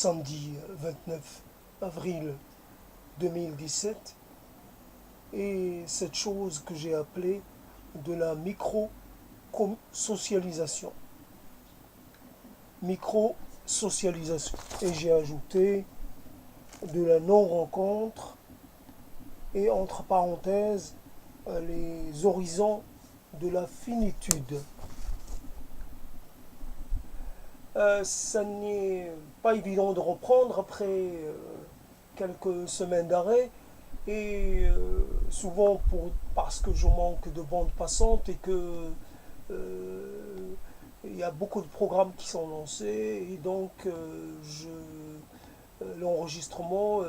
samedi 29 avril 2017 et cette chose que j'ai appelée de la micro-socialisation. Micro-socialisation. Et j'ai ajouté de la non-rencontre et entre parenthèses les horizons de la finitude. Ça n'est pas évident de reprendre après quelques semaines d'arrêt et souvent parce que je manque de bande passante et que il y a beaucoup de programmes qui sont lancés et donc l'enregistrement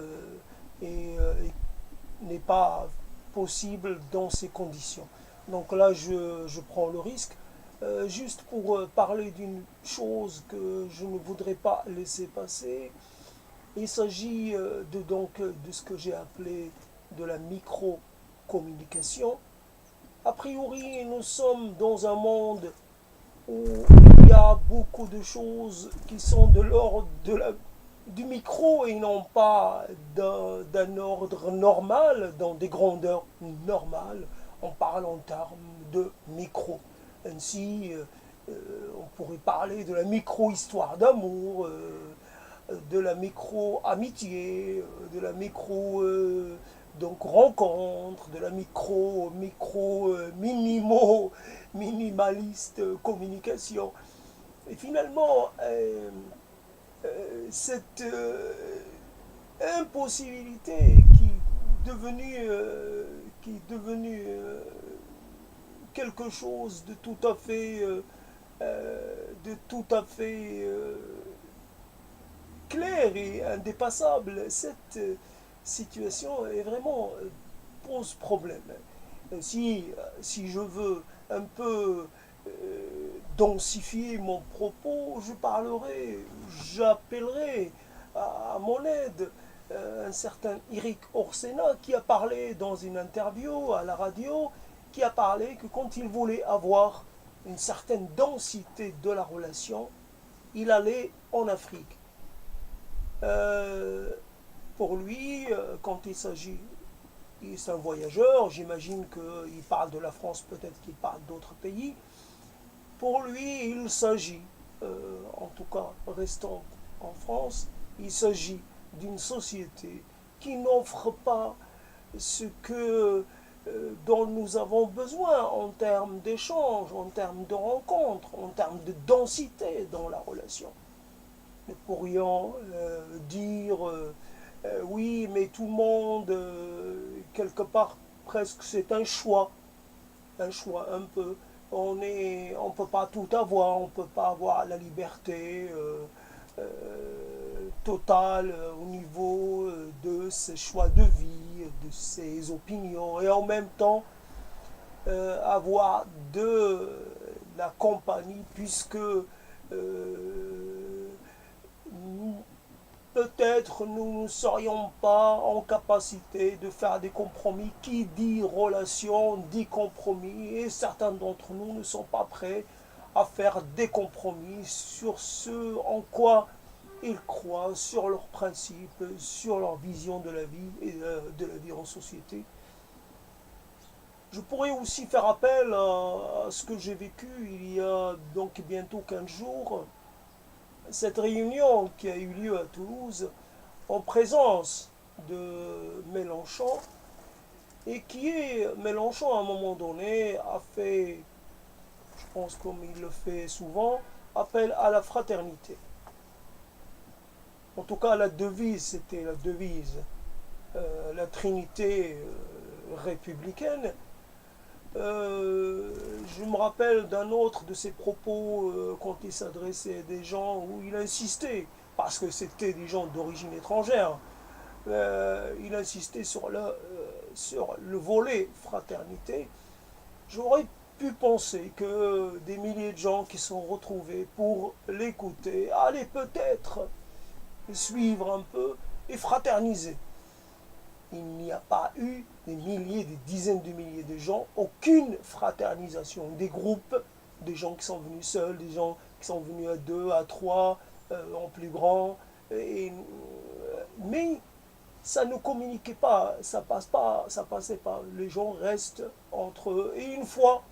n'est pas possible dans ces conditions. Donc là, je prends le risque. Juste pour parler d'une chose que je ne voudrais pas laisser passer, il s'agit de ce que j'ai appelé de la micro-communication. A priori, nous sommes dans un monde où il y a beaucoup de choses qui sont de l'ordre du micro et non pas d'un ordre normal, dans des grandeurs normales. On parle en termes de micro. Ainsi, on pourrait parler de la micro-histoire d'amour, de la micro-amitié, de la donc rencontre, de la minimaliste communication. Et finalement, cette impossibilité qui est devenue quelque chose de tout à fait, clair et indépassable, cette situation est vraiment pose problème. Si je veux un peu densifier mon propos, j'appellerai à mon aide un certain Eric Orsena qui a parlé dans une interview à la radio, qui a parlé que quand il voulait avoir une certaine densité de la relation, il allait en Afrique. Euh, pour lui, quand il s'agit, c'est un voyageur, j'imagine qu'il parle de la France, peut-être qu'il parle d'autres pays. Pour lui, il s'agit, en tout cas restant en France, il s'agit d'une société qui n'offre pas ce dont nous avons besoin en termes d'échanges, en termes de rencontres, en termes de densité dans la relation. Nous pourrions dire oui, mais tout le monde, quelque part, presque, c'est un choix un peu. On ne peut pas tout avoir, on ne peut pas avoir la liberté totale au niveau de ses choix de vie, de ses opinions, et en même temps avoir de la compagnie, puisque peut-être nous ne serions pas en capacité de faire des compromis. Qui dit relation dit compromis, et certains d'entre nous ne sont pas prêts à faire des compromis sur ce en quoi ils croient, sur leurs principes, sur leur vision de la vie et de la vie en société. Je pourrais aussi faire appel à ce que j'ai vécu il y a donc bientôt 15 jours, cette réunion qui a eu lieu à Toulouse en présence de Mélenchon, et Mélenchon à un moment donné a fait, je pense comme il le fait souvent, appel à la fraternité. En tout cas, la devise, c'était la devise, la trinité républicaine. Je me rappelle d'un autre de ses propos quand il s'adressait à des gens où il insistait, parce que c'était des gens d'origine étrangère, il insistait sur le volet fraternité. J'aurais pu penser que des milliers de gens qui sont retrouvés pour l'écouter allaient peut-être suivre un peu et fraterniser. Il n'y a pas eu des milliers, des dizaines de milliers de gens, aucune fraternisation. Des groupes, des gens qui sont venus seuls, des gens qui sont venus à deux, à trois, en plus grand, Mais ça ne communiquait pas, ça passe pas, ça passait pas. Les gens restent entre eux. Et une fois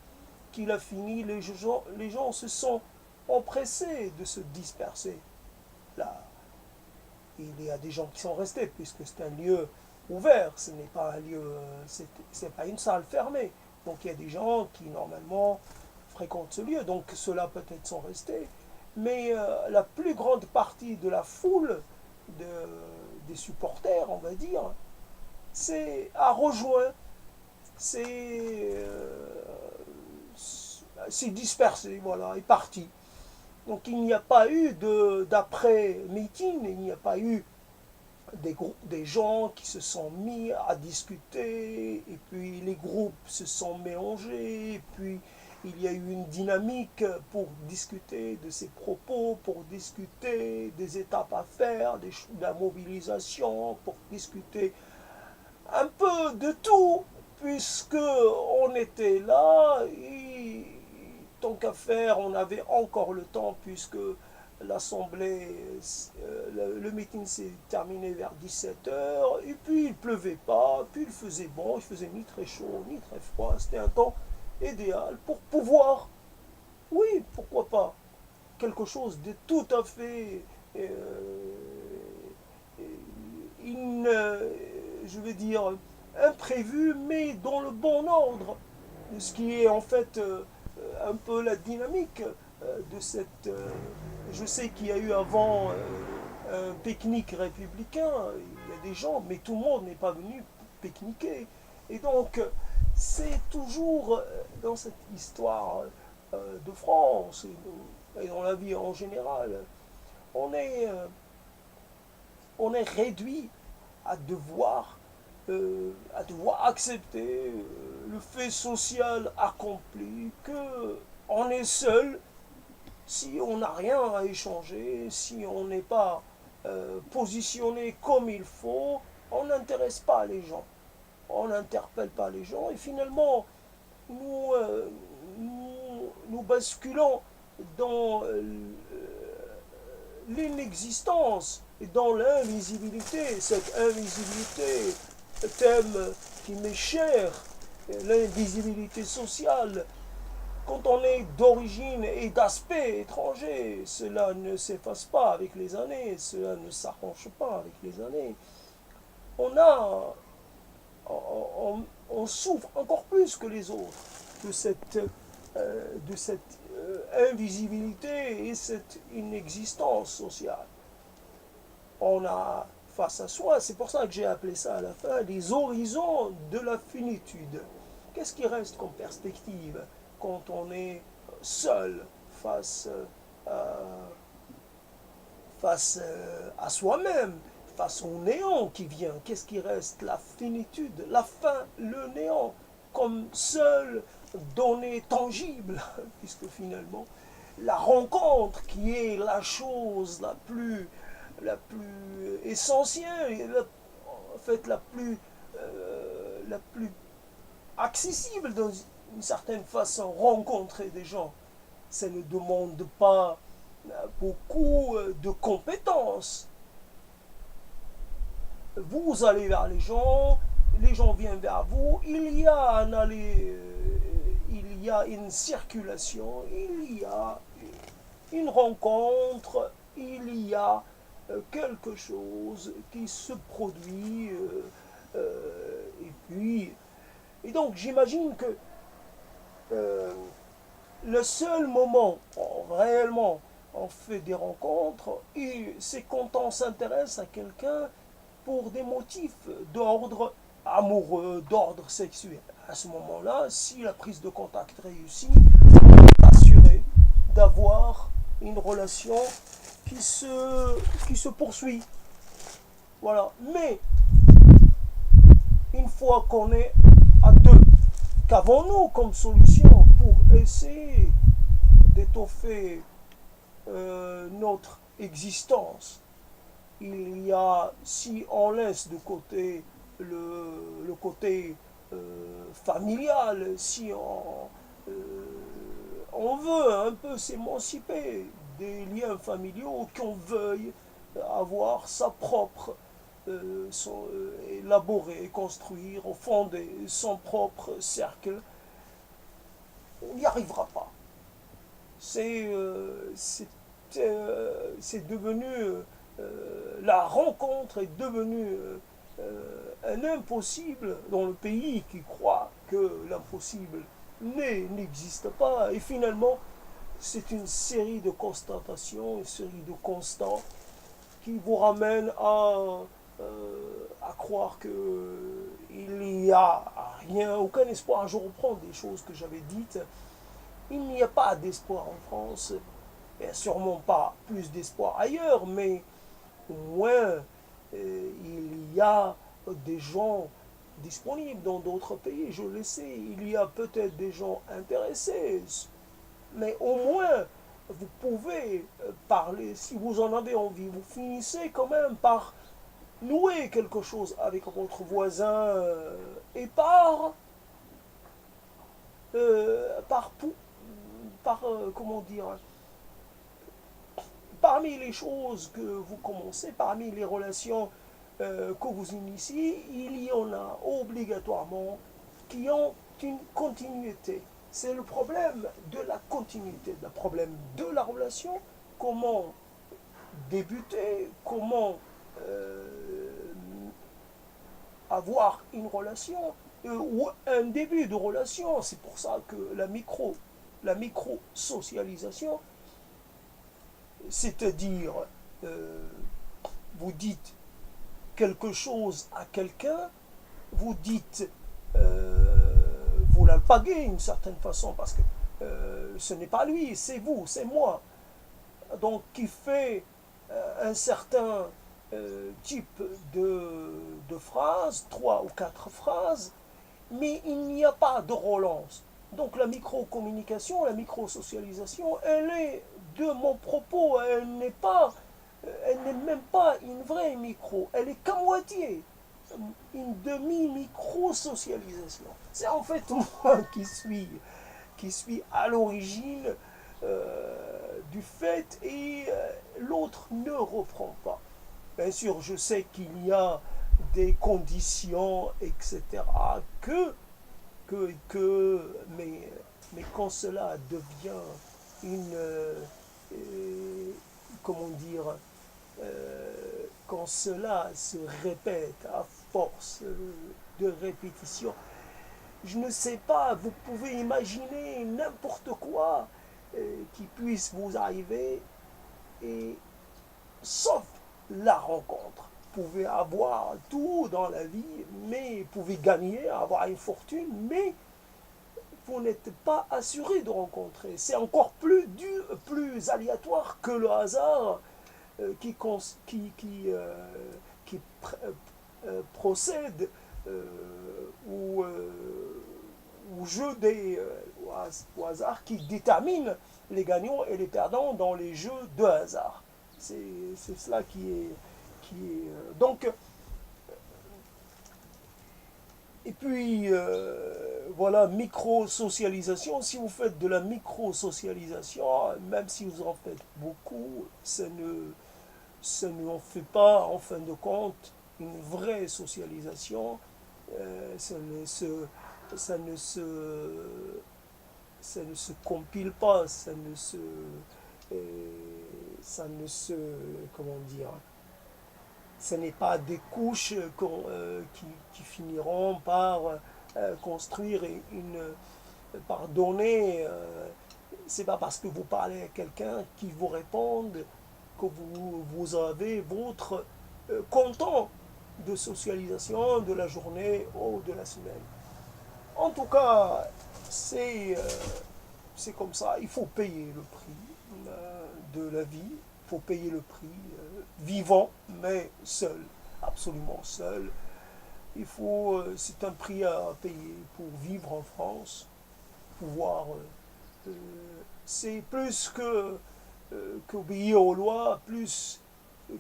qu'il a fini, les gens se sont empressés de se disperser. Là, il y a des gens qui sont restés, puisque c'est un lieu ouvert, ce n'est pas un lieu, c'est pas une salle fermée. Donc il y a des gens qui normalement fréquentent ce lieu, donc ceux-là peut-être sont restés. Mais la plus grande partie de la foule, de, des supporters, on va dire, a rejoint, c'est dispersé, voilà, est parti. Donc il n'y a pas eu d'après-meeting, il n'y a pas eu des gens qui se sont mis à discuter, et puis les groupes se sont mélangés, et puis il y a eu une dynamique pour discuter de ses propos, pour discuter des étapes à faire, de la mobilisation, pour discuter un peu de tout, puisque on était là, et tant qu'à faire, on avait encore le temps, puisque l'assemblée, le meeting s'est terminé vers 17 h, et puis il pleuvait pas, puis il faisait bon, il faisait ni très chaud, ni très froid, c'était un temps idéal pour pouvoir, oui, pourquoi pas, quelque chose de tout à fait, in, je vais dire, imprévu, mais dans le bon ordre, ce qui est en fait un peu la dynamique de cette... je sais qu'il y a eu avant un pique-nique républicain, il y a des gens, mais tout le monde n'est pas venu pique-niquer. Et donc, c'est toujours dans cette histoire de France et dans la vie en général, on est, euh, on est réduit à devoir accepter le fait social accompli, que on est seul si on n'a rien à échanger, si on n'est pas positionné comme il faut, on n'intéresse pas les gens, on n'interpelle pas les gens, et finalement nous, nous basculons dans l'inexistence et dans l'invisibilité. Cette invisibilité, thème qui m'est cher, l'invisibilité sociale. Quand on est d'origine et d'aspect étranger, cela ne s'efface pas avec les années, cela ne s'arrange pas avec les années. On a, on souffre encore plus que les autres de cette invisibilité et cette inexistence sociale. On a face à soi, c'est pour ça que j'ai appelé ça à la fin, les horizons de la finitude. Qu'est-ce qui reste comme perspective quand on est seul face, à, à soi-même, face au néant qui vient? Qu'est-ce qui reste? La finitude, la fin, le néant, comme seule donnée tangible, puisque finalement, la rencontre qui est la chose la plus essentielle, en fait la plus accessible dans une certaine façon, rencontrer des gens. Ça ne demande pas beaucoup de compétences. Vous allez vers les gens viennent vers vous, il y a un aller, il y a une circulation, il y a une rencontre, il y a quelque chose qui se produit, et puis, et donc j'imagine que euh, le seul moment où réellement on fait des rencontres, et c'est quand on s'intéresse à quelqu'un pour des motifs d'ordre amoureux, d'ordre sexuel. À ce moment-là, si la prise de contact réussit, on est assuré d'avoir une relation qui se poursuit. Voilà. Mais une fois qu'on est à deux, qu'avons-nous comme solution pour essayer d'étoffer notre existence? Il y a, si on laisse de côté le côté familial, si on veut un peu s'émanciper des liens familiaux, qu'on veuille avoir sa propre, élaborer, construire, fonder son propre cercle, on n'y arrivera pas. C'est c'est devenu, la rencontre est devenue un impossible dans le pays qui croit que l'impossible n'existe pas. Et finalement, c'est une série de constatations, une série de constats qui vous ramènent à croire qu'il n'y a rien, aucun espoir. Je reprends des choses que j'avais dites. Il n'y a pas d'espoir en France. Il n'y a sûrement pas plus d'espoir ailleurs, mais au moins il y a des gens disponibles dans d'autres pays, je le sais. Il y a peut-être des gens intéressés, mais au moins vous pouvez parler si vous en avez envie. Vous finissez quand même par nouer quelque chose avec votre voisin et par, comment dire, parmi les choses que vous commencez, parmi les relations que vous initiez, il y en a obligatoirement qui ont une continuité. C'est le problème de la continuité, le problème de la relation, comment débuter, comment euh, avoir une relation ou un début de relation. C'est pour ça que la micro-socialisation, c'est-à-dire euh, vous dites quelque chose à quelqu'un, vous dites, vous l'alpaguez d'une certaine façon parce que ce n'est pas lui, c'est vous, c'est moi. Donc qui fait un certain type de phrases, trois ou quatre phrases, mais il n'y a pas de relance. Donc la micro-communication, la micro-socialisation, elle est de mon propos, elle n'est même pas une vraie micro, elle est qu'à moitié une demi-micro-socialisation. C'est en fait moi qui suis à l'origine du fait et l'autre ne reprend pas. Bien sûr, je sais qu'il y a des conditions, etc., mais quand cela devient une, comment dire, quand cela se répète à force de répétition, je ne sais pas, vous pouvez imaginer n'importe quoi qui puisse vous arriver, et sauf la rencontre. Vous pouvez avoir tout dans la vie, mais vous pouvez gagner, avoir une fortune, mais vous n'êtes pas assuré de rencontrer. C'est encore plus aléatoire que le hasard qui procède au, au jeu au hasard qui détermine les gagnants et les perdants dans les jeux de hasard. C'est cela donc, et puis voilà, micro-socialisation. Si vous faites de la micro-socialisation, même si vous en faites beaucoup, ça ne en fait pas en fin de compte une vraie socialisation. Ça ne se ça ne se ça ne se compile pas, ça ne se comment dire, ce n'est pas des couches qui finiront par construire par donner. C'est pas parce que vous parlez à quelqu'un qui vous réponde que vous avez votre content de socialisation de la journée ou de la semaine. En tout cas, c'est euh, c'est comme ça. Il faut payer le prix de la vie. Il faut payer le prix vivant, mais seul, absolument seul. C'est un prix à payer pour vivre en France, pouvoir. C'est plus qu'obéir aux lois, plus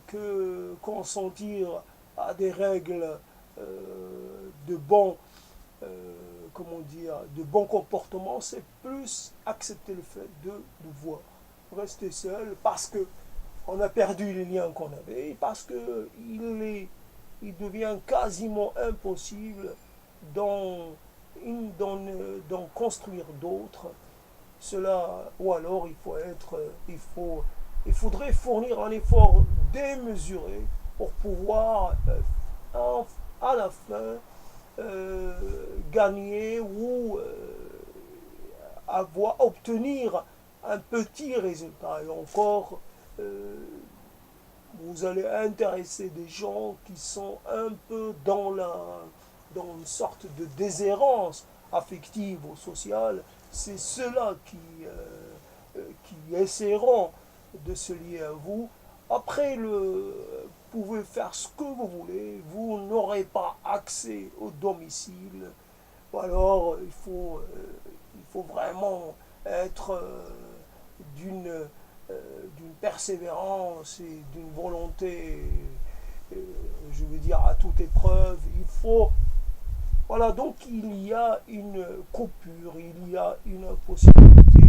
que consentir à des règles de bon, comment dire, de bon comportement, c'est plus accepter le fait de devoir rester seul parce que On a perdu les liens qu'on avait parce que il devient quasiment impossible d'en, d'en construire d'autres. Cela, ou alors il faudrait fournir un effort démesuré pour pouvoir à la fin euh, gagner ou obtenir un petit résultat. Et encore, euh, vous allez intéresser des gens qui sont un peu dans une sorte de déshérence affective ou sociale. C'est ceux-là qui essaieront de se lier à vous. Après, vous pouvez faire ce que vous voulez, vous n'aurez pas accès au domicile. Ou alors, il faut vraiment être d'une d'une persévérance et d'une volonté, euh, je veux dire, à toute épreuve. Il faut. Voilà, donc il y a une coupure, il y a une possibilité.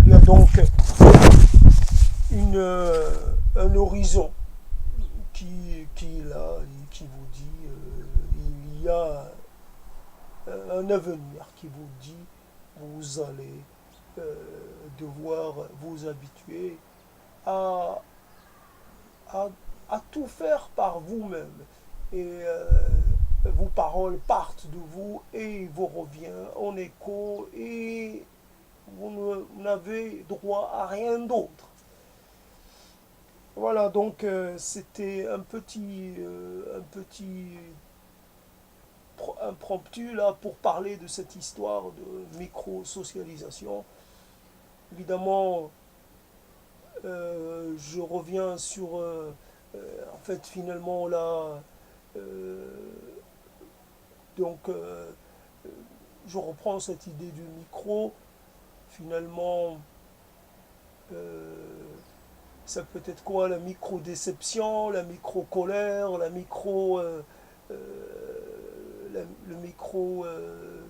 Il y a donc un horizon qui est là et qui vous dit il y a un avenir qui vous dit vous allez euh, devoir vous habituer à, à, à tout faire par vous-même. Et vos paroles partent de vous et vous revient en écho et vous n'avez droit à rien d'autre. Voilà, donc c'était un petit impromptu là pour parler de cette histoire de micro-socialisation. Évidemment, je reviens sur, en fait, finalement là, euh, donc je reprends cette idée du micro. Finalement, euh, ça peut être quoi? La micro-déception, la micro-colère, la micro... le micro... euh,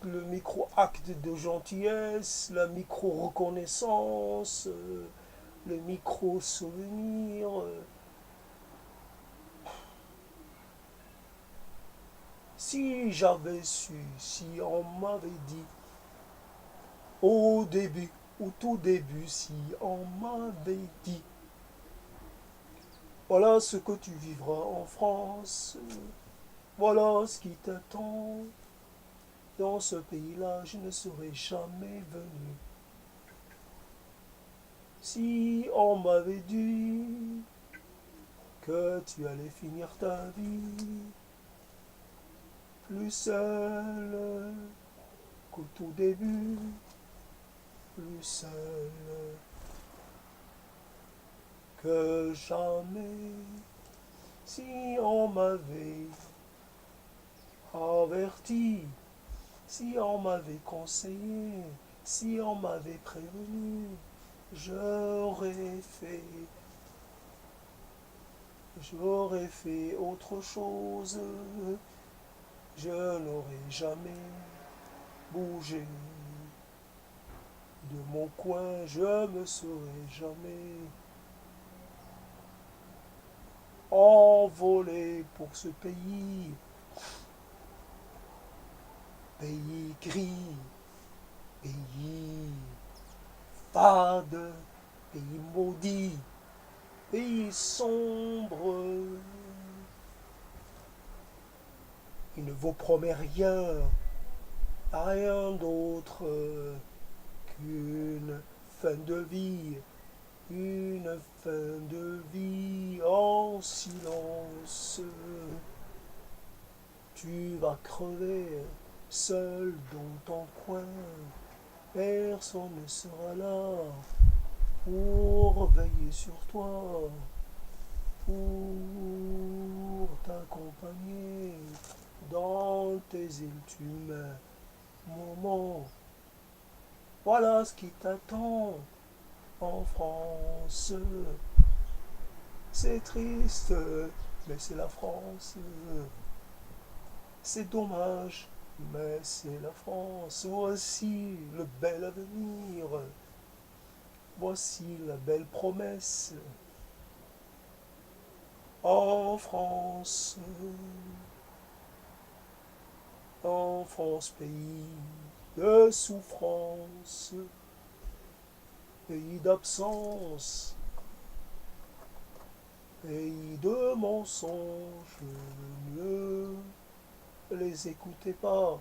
le micro-acte de gentillesse, la micro-reconnaissance, le micro-souvenir. Si j'avais su, si on m'avait dit au début, au tout début, si on m'avait dit, voilà ce que tu vivras en France, voilà ce qui t'attend, dans ce pays-là, je ne serais jamais venu. Si on m'avait dit que tu allais finir ta vie plus seul qu'au tout début, plus seul que jamais, si on m'avait averti, si on m'avait conseillé, si on m'avait prévenu, j'aurais fait, j'aurais fait autre chose, je n'aurais jamais bougé de mon coin, je me serais jamais envolé pour ce pays, pays gris, pays fade, pays maudit, pays sombre. Il ne vous promet rien, rien d'autre qu'une fin de vie, une fin de vie en silence. Tu vas crever seul dans ton coin, personne ne sera là pour veiller sur toi, pour t'accompagner dans tes ultimes moments. Voilà ce qui t'attend en France. C'est triste, mais c'est la France. C'est dommage, mais c'est la France. Voici le bel avenir. Voici la belle promesse. En France, pays de souffrance, pays d'absence, pays de mensonges, ne les écoutez pas,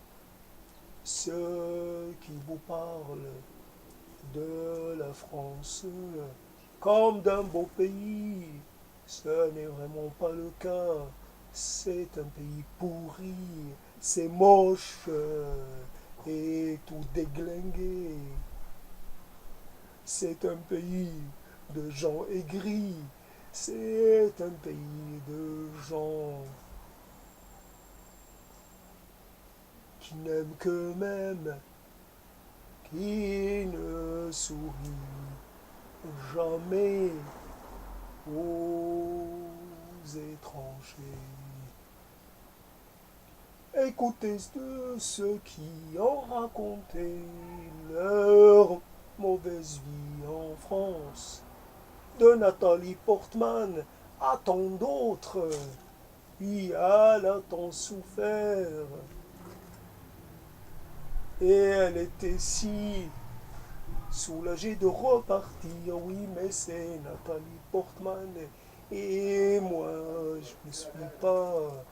ceux qui vous parlent de la France comme d'un beau pays. Ce n'est vraiment pas le cas. C'est un pays pourri, c'est moche et tout déglingué. C'est un pays de gens aigris. C'est un pays de gens qui n'aiment qu'eux-mêmes, qui ne sourient jamais aux étrangers. Écoutez de ceux qui ont raconté leur mauvaise vie en France, de Nathalie Portman à tant d'autres, qui elle a tant souffert. Et elle était si soulagée de repartir, oui, mais c'est Nathalie Portman. Et moi, je ne suis pas,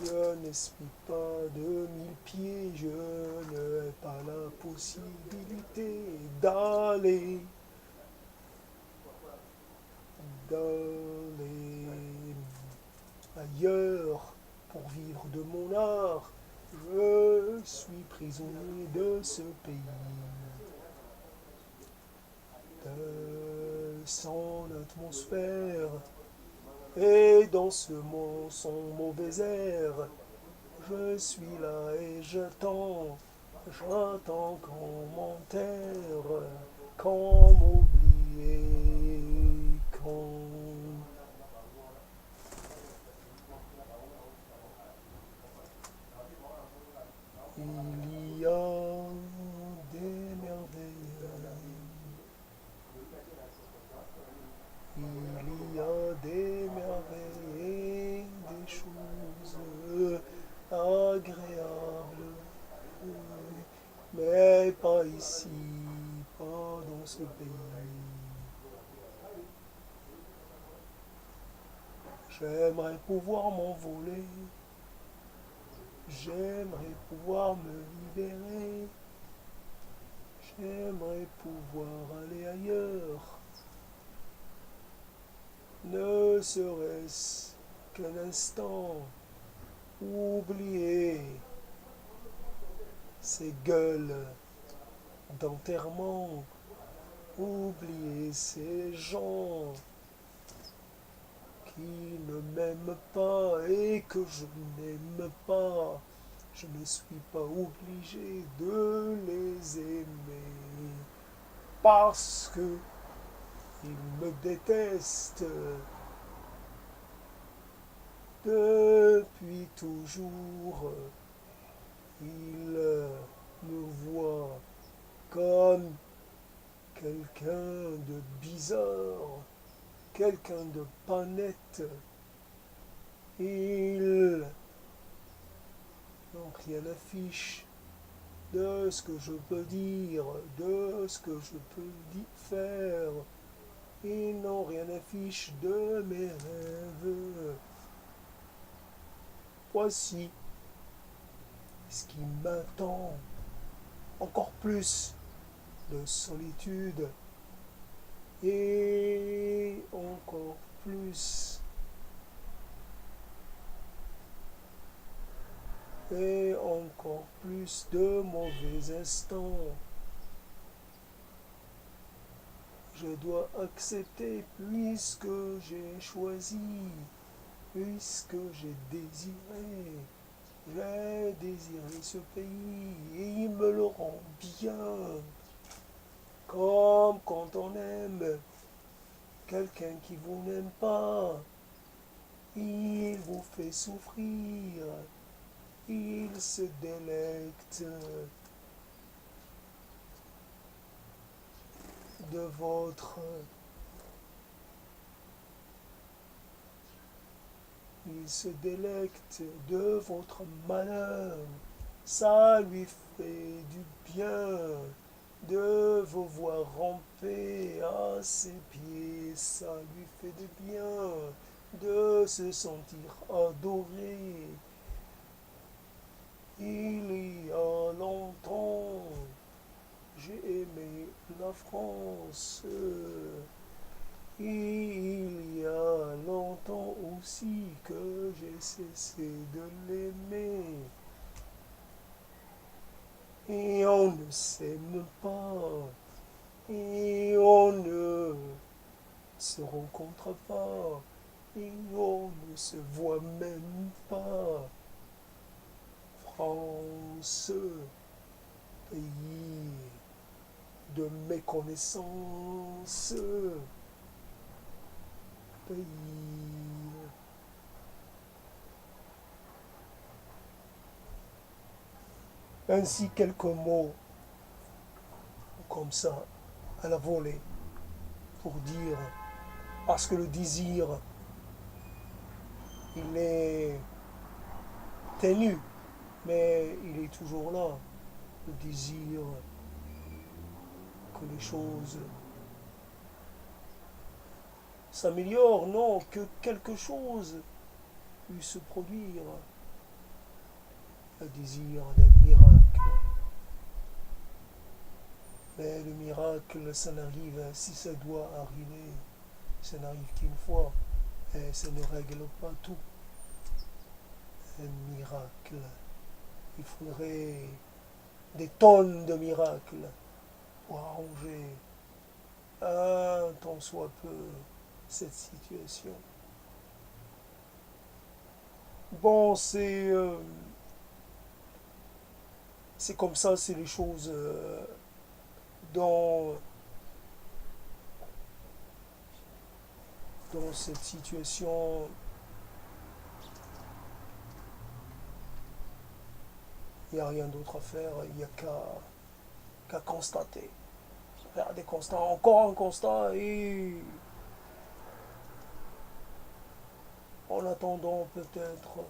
je ne suis pas de 1000 pieds, je n'ai pas la possibilité d'aller ailleurs pour vivre de mon art. Je suis prisonnier de ce pays, de son atmosphère, et dans son mauvais air. Je suis là et j'attends qu'on m'enterre, qu'on m'oublie, qu'on... Il y a des merveilles, il y a des merveilles et des choses agréables, mais pas ici, pas dans ce pays. J'aimerais pouvoir m'envoler, j'aimerais pouvoir me libérer, j'aimerais pouvoir aller ailleurs, ne serait-ce qu'un instant, oublier ces gueules d'enterrement, oublier ces gens qui ne m'aiment pas et que je n'aime pas. Je ne suis pas obligé de les aimer parce que ils me détestent depuis toujours. Ils me voient comme quelqu'un de bizarre, quelqu'un de pas net. Ils n'ont rien à fiche de ce que je peux dire, de ce que je peux faire. Ils n'ont rien à fiche de mes rêves. Voici ce qui m'attend. Encore plus de solitude et encore plus et encore plus de mauvais instants. Je dois accepter puisque j'ai choisi, puisque j'ai désiré ce pays et il me le rend bien, comme quand on aime quelqu'un qui vous n'aime pas. Il vous fait souffrir. Il se délecte de votre... Il se délecte de votre malheur. Ça lui fait du bien de vous voir ramper à ses pieds. Ça lui fait du bien de se sentir adoré. Il y a longtemps, j'ai aimé la France. Il y a longtemps aussi que j'ai cessé de l'aimer. Et on ne s'aime pas. Et on ne se rencontre pas. Et on ne se voit même pas. France, pays de méconnaissance, pays. Ainsi quelques mots comme ça, à la volée, pour dire, parce que le désir, il est ténu, mais il est toujours là. Le désir que les choses s'améliorent, non, que quelque chose puisse se produire. Le désir d'un miracle. Mais le miracle, ça n'arrive, si ça doit arriver, ça n'arrive qu'une fois. Et ça ne règle pas tout. Un miracle. Il faudrait des tonnes de miracles pour arranger un tant soit peu cette situation. Bon, c'est comme ça, c'est les choses dans, dans cette situation. Il n'y a rien d'autre à faire, il n'y a qu'à constater. Faire des constats, encore un constat, et en attendant peut-être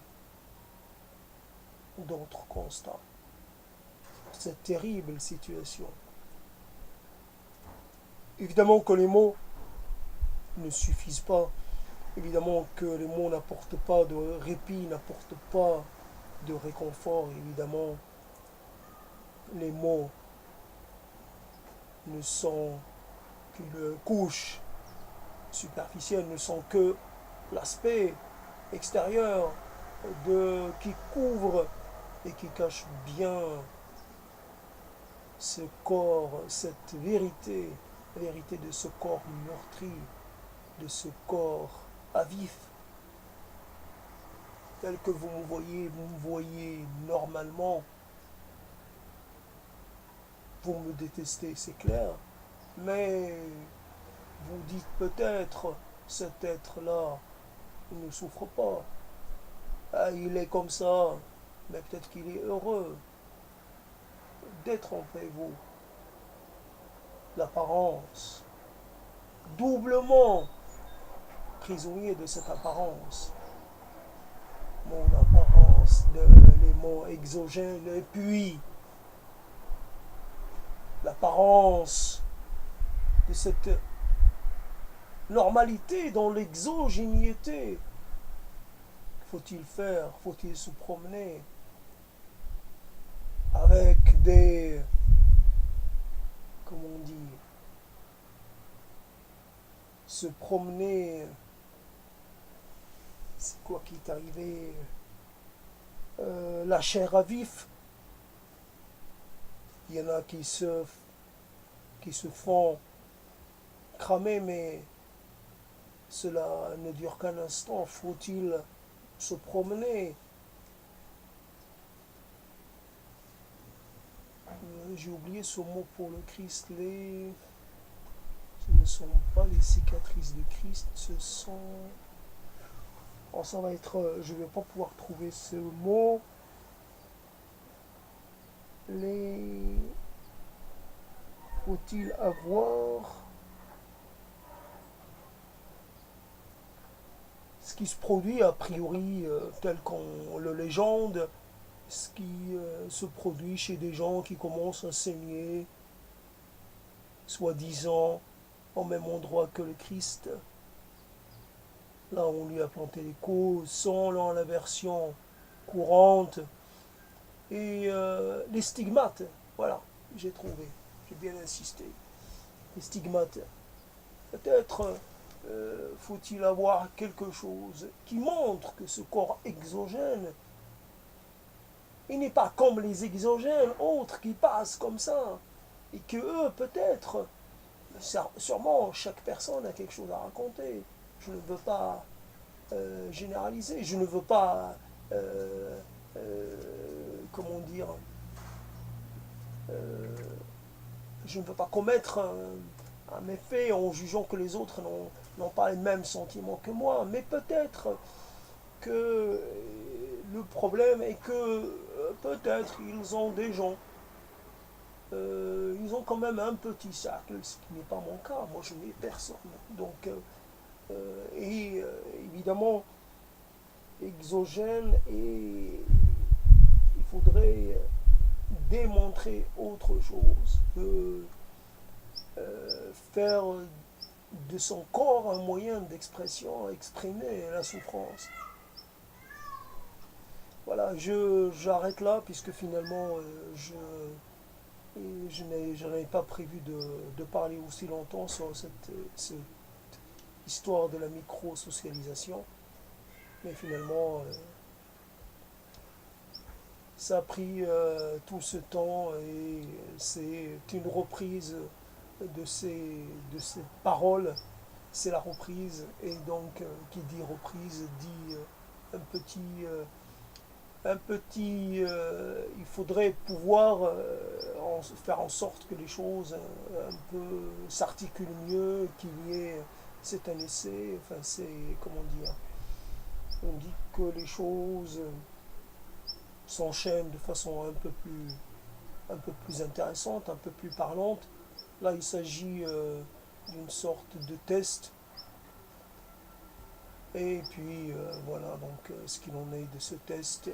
d'autres constats. Cette terrible situation. Évidemment que les mots ne suffisent pas. Évidemment que les mots n'apportent pas de répit, n'apportent pas de réconfort. Évidemment, les mots ne sont qu'une couche superficielle, ne sont que l'aspect extérieur qui couvre et qui cache bien ce corps, cette vérité, la vérité de ce corps meurtri, de ce corps à vif. Tel que vous me voyez normalement, vous me détestez, c'est clair, mais vous dites peut-être, cet être-là, il ne souffre pas. Ah, il est comme ça, mais peut-être qu'il est heureux. Détrompez-vous. L'apparence. Doublement prisonnier de cette apparence. Mon apparence, l'élément exogène, et puis l'apparence de cette normalité dans l'exogéniété. Faut-il faire? Faut-il se promener avec des, comment on dit, se promener, c'est quoi qui est arrivé, la chair à vif. Il y en a qui se font cramer, mais cela ne dure qu'un instant. Faut-il se promener? J'ai oublié ce mot pour le Christ. Ce ne sont pas les cicatrices de Christ, ce sont Alors ça va être, je ne vais pas pouvoir trouver ce mot. Les faut-il avoir ce qui se produit a priori tel qu'on le légende, ce qui se produit chez des gens qui commencent à saigner, soi-disant au même endroit que le Christ. Là, on lui a planté les causes, sans la version courante. Et les stigmates, voilà, j'ai trouvé, j'ai bien insisté. Les stigmates, peut-être faut-il avoir quelque chose qui montre que ce corps exogène, il n'est pas comme les exogènes autres qui passent comme ça. Et que eux, peut-être, sûrement, chaque personne a quelque chose à raconter. Je ne veux pas généraliser, je ne veux pas, comment dire, euh, je ne veux pas commettre un méfait en jugeant que les autres n'ont pas les mêmes sentiments que moi, mais peut-être que le problème est que peut-être ils ont des gens, ils ont quand même un petit cercle, ce qui n'est pas mon cas, moi je n'ai personne. Donc, évidemment, exogène, et il faudrait démontrer autre chose que faire de son corps un moyen d'expression, exprimer la souffrance. Voilà, j'arrête là puisque finalement je n'avais pas prévu de parler aussi longtemps sur cette histoire de la micro-socialisation. Mais finalement, ça a pris tout ce temps et c'est une reprise de ces paroles. C'est la reprise et donc qui dit reprise dit il faudrait pouvoir faire en sorte que les choses un peu s'articulent mieux, qu'il y ait c'est un essai, enfin c'est comment dire, on dit que les choses s'enchaînent de façon un peu plus intéressante, un peu plus parlante. Là, il s'agit d'une sorte de test. Et puis voilà donc ce qu'il en est de ce test.